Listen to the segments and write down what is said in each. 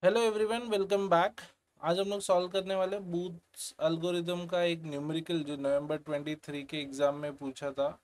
Hello everyone, welcome back. आज हम लोग सॉल्व करने वाले बूथ्स एल्गोरिदम का एक न्यूमेरिकल जो नवंबर 23 के एग्जाम में पूछा था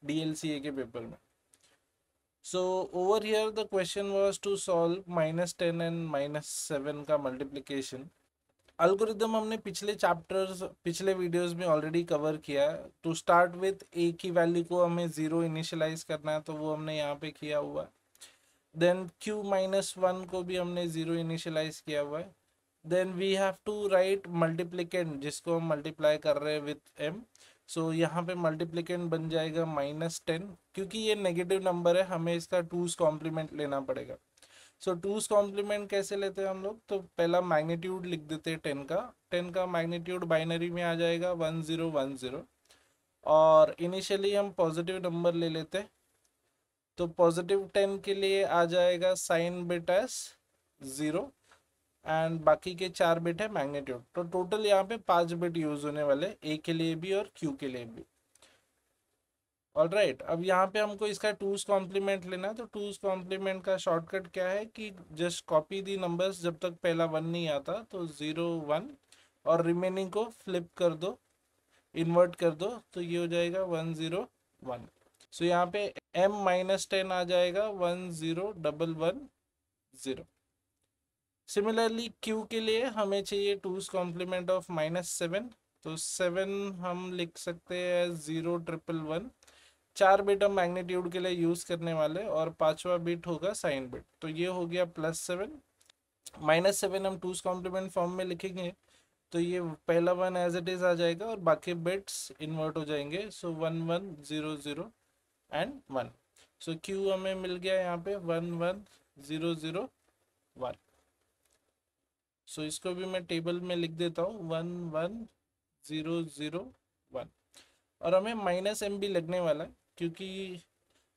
डीएलसीए के पेपर में। So over here the question was to solve -10 and -7 का मल्टीप्लिकेशन। एल्गोरिदम हमने पिछले चैप्टर्स पिछले वीडियोस में ऑलरेडी कवर किया है। टू स्टार्ट विथ ए की वैल्यू को हमें जीरो इनिशियलाइज करना है, तो वो हमने यहाँ पे किया हुआ है। देन q-1 को भी हमने जीरो इनिशियलाइज किया हुआ है। Then we have to write multiplicand जिसको हम मल्टीप्लाई कर रहे हैं विथ m। सो यहाँ पे मल्टीप्लिकेंट बन जाएगा -10। क्योंकि ये नेगेटिव नंबर है, हमें इसका टूज कॉम्प्लीमेंट लेना पड़ेगा। सो टूज कॉम्प्लीमेंट कैसे लेते हैं हम लोग, तो पहला मैग्नीट्यूड लिख देते हैं 10 का मैग्नीट्यूड बाइनरी में आ जाएगा 1010। और इनिशियली हम पॉजिटिव नंबर ले लेते हैं, तो +10 के लिए आ जाएगा साइन बिट एस 0 एंड बाकी के 4 बिट है मैग्नीट्यूड। तो टोटल यहाँ पे 5 बिट यूज होने वाले, ए के लिए भी और क्यू के लिए भी। ऑल राइट, अब यहाँ पे हमको इसका टूज कॉम्प्लीमेंट लेना है। तो टूज कॉम्प्लीमेंट का शॉर्टकट क्या है कि जस्ट कॉपी दी नंबर्स, जब तक पहला 1 नहीं आता तो 0 1 और रिमेनिंग को फ्लिप कर दो, इन्वर्ट कर दो, तो ये हो जाएगा 101। सो यहाँ पे m-10 आ जाएगा 10110। सिमिलरली q के लिए हमें चाहिए टूज कॉम्प्लीमेंट ऑफ -7। तो 7 हम लिख सकते हैं 0 1 1 1। 4 बिट हम मैग्नीट्यूड के लिए यूज करने वाले और पांचवा बिट होगा साइन बिट, तो ये हो गया +7। -7 हम टूज कॉम्प्लीमेंट फॉर्म में लिखेंगे, तो ये पहला 1 एज इट इज आ जाएगा और बाकी बिट्स इन्वर्ट हो जाएंगे। सो 1100 एंड 1। सो क्यू हमें मिल गया यहाँ पे 11001। सो इसको भी मैं टेबल में लिख देता हूँ 11001। और हमें -m भी लगने वाला है, क्योंकि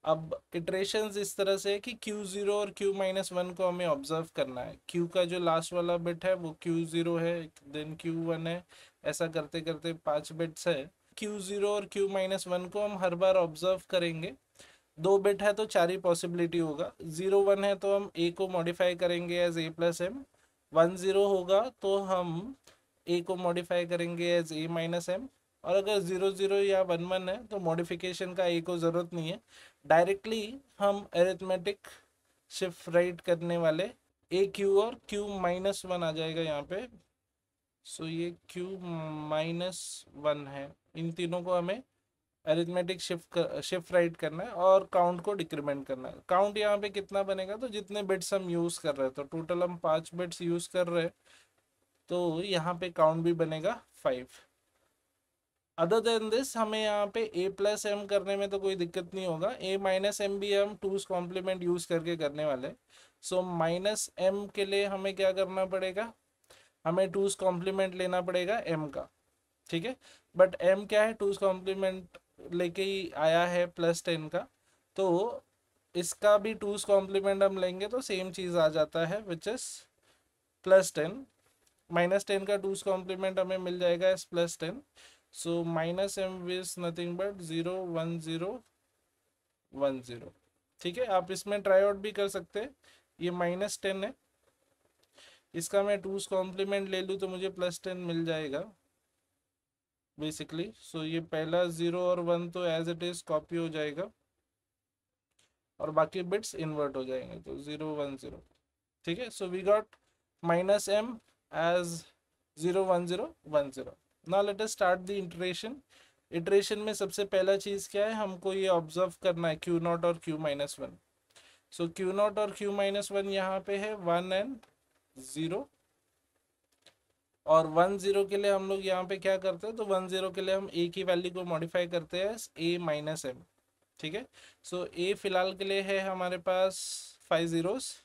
अब इटरेशंस इस तरह से है कि Q0 और Q-1 को हमें ऑब्जर्व करना है। Q का जो लास्ट वाला बिट है वो Q0 है, देन Q1 है, ऐसा करते करते 5 बिट्स है। Q0 और Q-1 को हम हर बार ऑब्जर्व करेंगे। 2 बिट है तो 4 ही पॉसिबिलिटी होगा। 0 1 है तो हम ए को मॉडिफाई करेंगे एज a+m। 1 0 होगा तो हम ए को मॉडिफाई करेंगे एज a-m। और अगर 0 0 या 1 1 है तो मॉडिफिकेशन का ए को ज़रूरत नहीं है, डायरेक्टली हम अरिथमेटिक शिफ्ट राइट करने वाले ए क्यू और Q-1 आ जाएगा यहाँ पे। सो ये Q-1 है, इन तीनों को हमें अरिथमेटिक शिफ्ट राइट करना है और काउंट को डिक्रीमेंट करना है। काउंट यहाँ पे कितना बनेगा, तो जितने बिट्स हम यूज कर रहे हैं, तो टोटल हम 5 बिट्स यूज कर रहे हैं, तो यहाँ पे काउंट भी बनेगा 5। अदर देन दिस हमें यहाँ पे a+m करने में तो कोई दिक्कत नहीं होगा। a-m भी हम टूज कॉम्प्लीमेंट यूज करके करने वाले। सो -m के लिए हमें क्या करना पड़ेगा, हमें टूज कॉम्प्लीमेंट लेना पड़ेगा m का। ठीक है, बट m क्या है, टूज कॉम्प्लीमेंट लेके ही आया है +10 का, तो इसका भी टूज कॉम्प्लीमेंट हम लेंगे तो सेम चीज आ जाता है, विच इज +10। -10 का टूज कॉम्प्लीमेंट हमें मिल जाएगा S +10। So -m is nothing but 0 1 0 1 0। ठीक है, आप इसमें ट्राई आउट भी कर सकते हैं। ये -10 है, इसका मैं टूज कॉम्प्लीमेंट ले लूँ तो मुझे +10 मिल जाएगा बेसिकली। सो ये पहला 0 और 1 तो एज इट इज कॉपी हो जाएगा और बाकी बिट्स इन्वर्ट हो जाएंगे, तो 0 1 0। ठीक है, so we got -m as 0 1 0 1 0। Now let us start the iteration. Iteration में सबसे पहला चीज क्या है, हमको ये ऑब्जर्व करना है Q0 और Q-1। सो Q0 और Q-1 यहाँ पे है 1 एंड 0। और 1 0 के लिए हम लोग यहाँ पे क्या करते हैं, तो 1 0 के लिए हम a की वैल्यू को मॉडिफाई करते हैं a-m। ठीक है, सो a फिलहाल के लिए है हमारे पास 5 zeros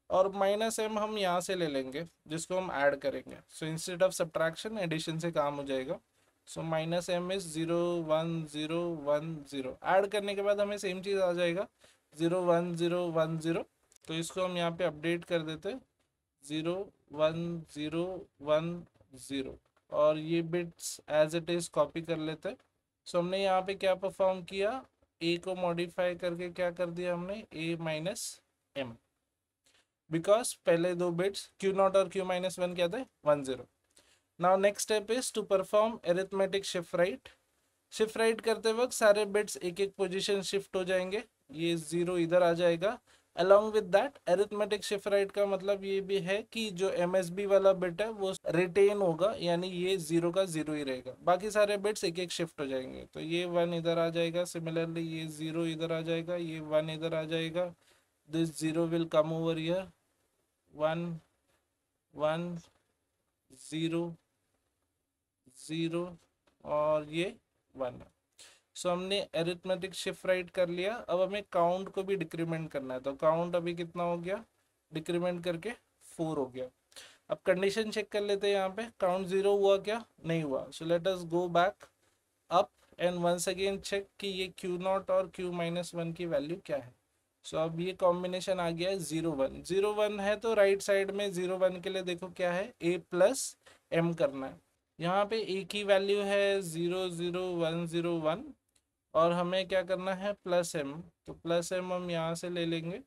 और -m हम यहाँ से ले लेंगे जिसको हम ऐड करेंगे। So instead of subtraction addition से काम हो जाएगा। सो -m इज 0 1 0 1 0। ऐड करने के बाद हमें सेम चीज़ आ जाएगा 0 1 0 1 0। तो इसको हम यहाँ पे अपडेट कर देते 0 1 0 1 0 और ये bits as it is copy कर लेते। सो हमने यहाँ पे क्या परफॉर्म किया, ए को मॉडिफाई करके क्या कर दिया हमने a-m। बिकॉज पहले दो बिट्स क्यू नॉट और क्यू माइनस वन क्या थे, 1 0। Now next step is to perform arithmetic shift right. Shift right करते वक्त सारे बिट्स एक एक पोजीशन शिफ्ट हो जाएंगे, ये 0 इधर आ जाएगा। Along with that arithmetic shift right का मतलब ये भी है कि जो एमएसबी वाला बिट है वो रिटेन होगा, यानी ये 0 का 0 ही रहेगा, बाकी सारे बिट्स एक एक शिफ्ट हो जाएंगे। तो ये 1 इधर आ जाएगा, सिमिलरली ये 0 इधर आ जाएगा, ये 1 इधर आ जाएगा, this 0 will come over here, 1 1 0 0 और ये 1 है। सो हमने अरिथमेटिक शिफ्ट राइट कर लिया। अब हमें काउंट को भी डिक्रीमेंट करना है, तो काउंट अभी कितना हो गया, डिक्रीमेंट करके 4 हो गया। अब कंडीशन चेक कर लेते हैं, यहाँ पे काउंट 0 हुआ क्या, नहीं हुआ। So let us go back up and once again check कि ये क्यू नॉट और क्यू माइनस वन की वैल्यू क्या है। सो अब ये कॉम्बिनेशन आ गया है 0 1 0 1 है, तो राइट साइड में 0 1 के लिए देखो क्या है, a प्लस m करना है। यहाँ पे a की वैल्यू है 0 0 1 0 1 और हमें क्या करना है, प्लस m। तो प्लस m हम यहाँ से ले लेंगे,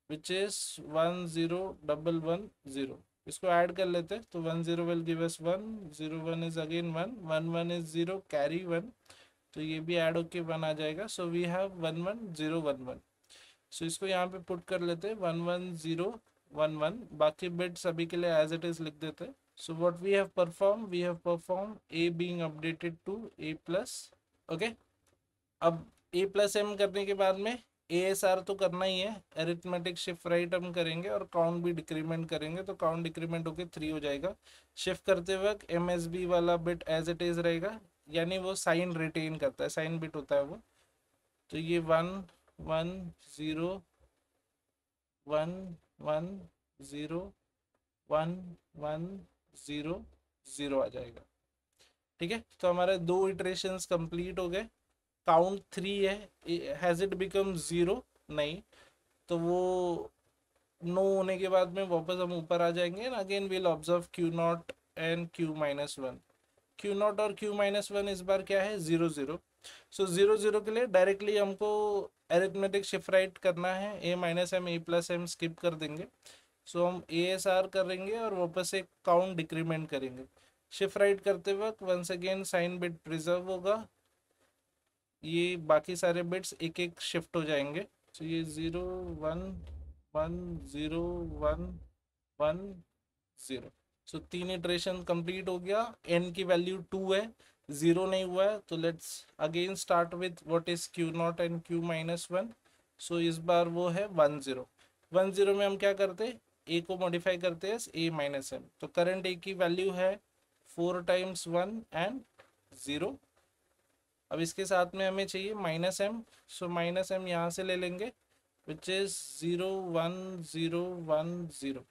विच इज 1 0 1 1 0। इसको ऐड कर लेते हैं, तो 1 0 will give us 1 0 1 is again 1 1 1 is 0 carry 1, तो ये भी ऐड होके 1 आ जाएगा। So we have 1 1 0 1 1। सो इसको यहाँ पे पुट कर लेते हैं 1 1 0 1 1, बाकी बिट्स अभी के लिए एज इट इज लिख देते हैं। So what we have perform a being updated to a plus, okay. अब a प्लस एम करने के बाद में ASR तो करना ही है, अरिथमेटिक शिफ्ट राइट हम करेंगे और काउंट भी डिक्रीमेंट करेंगे, तो काउंट डिक्रीमेंट होके 3 हो जाएगा। शिफ्ट करते वक्त MSB वाला बिट एज इट इज रहेगा, यानी वो साइन रिटेन करता है, साइन बिट होता है वो। तो ये 1 1 0 1 1 0 1 1 0 0 आ जाएगा। ठीक है, तो हमारे दो इटरेशंस कंप्लीट हो गए। काउंट 3 है, हैज इट बिकम 0, नहीं, तो वो नो होने के बाद में वापस हम ऊपर आ जाएंगे and again will observe Q not and Q minus one. Q naught और क्यू माइनस वन इस बार क्या है, 0 0। सो 0 0 के लिए डायरेक्टली हमको अरिथमेटिक शिफ्ट राइट करना है, a minus M A plus M skip कर देंगे। सो हम ASR करेंगे और वापस से काउंट डिक्रीमेंट करेंगे। शिफ्ट राइट करते वक्त once again sign bit preserve होगा, ये बाकी सारे बिट्स एक एक शिफ्ट हो जाएंगे। तो ये 0 1 1 0 1 1 0। सो 3 इटरेशन कंप्लीट हो गया। n की वैल्यू 2 है, 0 नहीं हुआ है, तो let's again start with what is Q not and Q minus one. So इस बार वो है 1 0। 1 0 में हम क्या करते हैं, a को मॉडिफाई करते हैं a माइनस एम। तो करंट a की वैल्यू है 4 टाइम्स 1 एंड 0। अब इसके साथ में हमें चाहिए minus M, so minus M यहाँ से ले लेंगे, विच इज 0 1 0 1 0।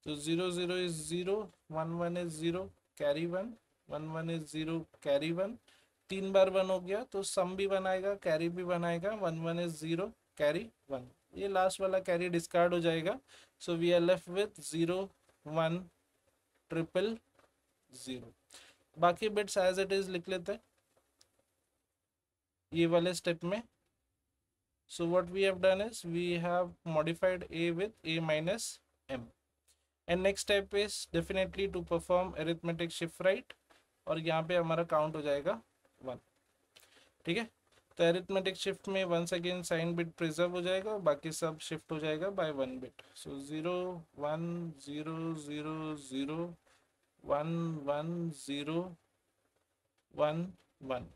तो 0 0 is 0 1 1 is 0 carry 1 1 1 is 0 carry 1। 3 बार 1 हो गया तो सम भी बनाएगा, कैरी भी बनाएगा, 1 1 इज 0 कैरी 1। ये लास्ट वाला कैरी डिस्कार्ड हो जाएगा। So we are left with 0 1 triple 0। बाकी बिट्स एज इट इज लिख लेते हैं ये वाले स्टेप में। So what we have done is we have modified a with a minus m, and next step is definitely to perform arithmetic shift right, और यहाँ पे हमारा काउंट हो जाएगा 1। ठीक है, तो अरिथमेटिक शिफ्ट में once again sign bit preserve हो जाएगा और बाकी सब शिफ्ट हो जाएगा बाय 1 बिट। सो 0 1 0 0 0 1 1 0 1 1।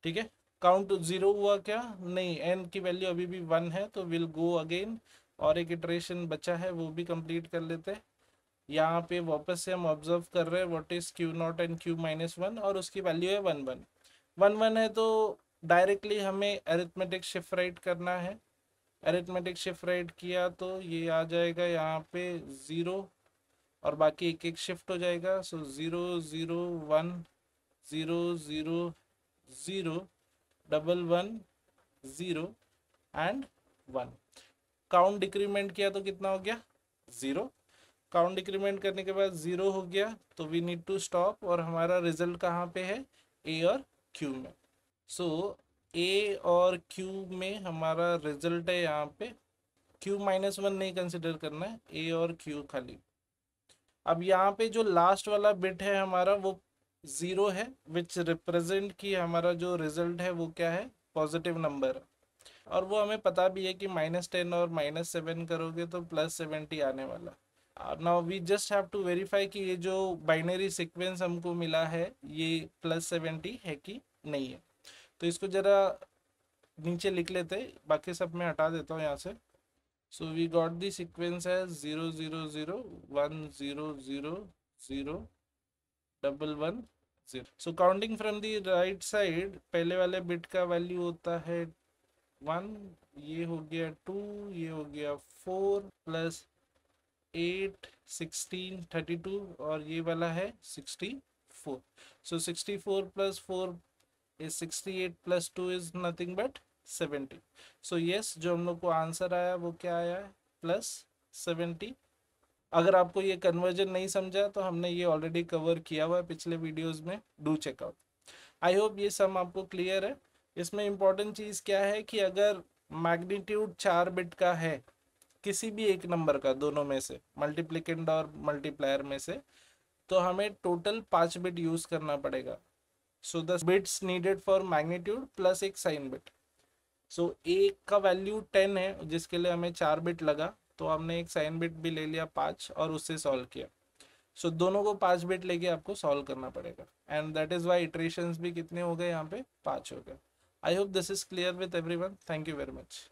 ठीक है, काउंट 0 हुआ क्या, नहीं, n की वैल्यू अभी भी 1 है, तो विल गो अगेन और एक इटरेशन बचा है वो भी कंप्लीट कर लेते हैं। यहाँ पे वापस से हम ऑब्जर्व कर रहे हैं what is Q not and Q minus one, और उसकी वैल्यू है 1 1 1 1 है, तो डायरेक्टली हमें अरिथमेटिक शिफ्ट राइट करना है। अरिथमेटिक शिफ्ट राइट किया तो ये आ जाएगा यहाँ पे 0 और बाकी एक एक शिफ्ट हो जाएगा। सो 0 0 1 0 0 0 1 1 0 एंड 1। काउंट डिक्रीमेंट किया तो कितना हो गया, 0। काउंट डिक्रीमेंट करने के बाद 0 हो गया, तो वी नीड टू स्टॉप, और हमारा रिजल्ट कहाँ पे है, a और q में। सो a और q में हमारा रिजल्ट है यहाँ पे क्यू -1 नहीं कंसिडर करना है, ए और क्यू खाली। अब यहाँ पे जो लास्ट वाला बिट है हमारा वो 0 है, विच रिप्रेजेंट की हमारा जो रिजल्ट है वो क्या है, पॉजिटिव नंबर। और वो हमें पता भी है कि -10 और -7 करोगे तो +70 आने वाला। Now we just have to verify कि ये जो बाइनरी सीक्वेंस हमको मिला है ये +70 है कि नहीं है। तो इसको जरा नीचे लिख लेते, बाकी सब मैं हटा देता हूँ यहाँ से। So we got the sequence है 0 0 0 1 0 0 0 1 1 0। सो counting from the right side, पहले वाले बिट का वैल्यू होता है 1, ये हो गया 2, ये हो गया 4 प्लस 8 16 32 और ये वाला है 64। सो 64 plus 4 is 68 plus 2 is nothing but 70। So yes, जो हम लोग को आंसर आया वो क्या आया है, +70। अगर आपको ये कन्वर्जन नहीं समझा तो हमने ये ऑलरेडी कवर किया हुआ है पिछले वीडियोस में, डू चेकआउट। आई होप ये सम आपको क्लियर है। इसमें इंपॉर्टेंट चीज़ क्या है कि अगर मैग्नीट्यूड 4 बिट का है किसी भी एक नंबर का, दोनों में से, मल्टीप्लिकेंड और मल्टीप्लायर में से, तो हमें टोटल 5 बिट यूज करना पड़ेगा। So the bits needed for magnitude plus एक साइन बिट। सो ए का वैल्यू 10 है जिसके लिए हमें 4 बिट लगा, तो हमने एक साइन बिट भी ले लिया 5 और उससे सॉल्व किया। सो दोनों को 5 बिट लेके आपको सॉल्व करना पड़ेगा, and that is why iterations भी कितने हो गए यहाँ पे, 5 हो गए। I hope this is clear with everyone. Thank you very much.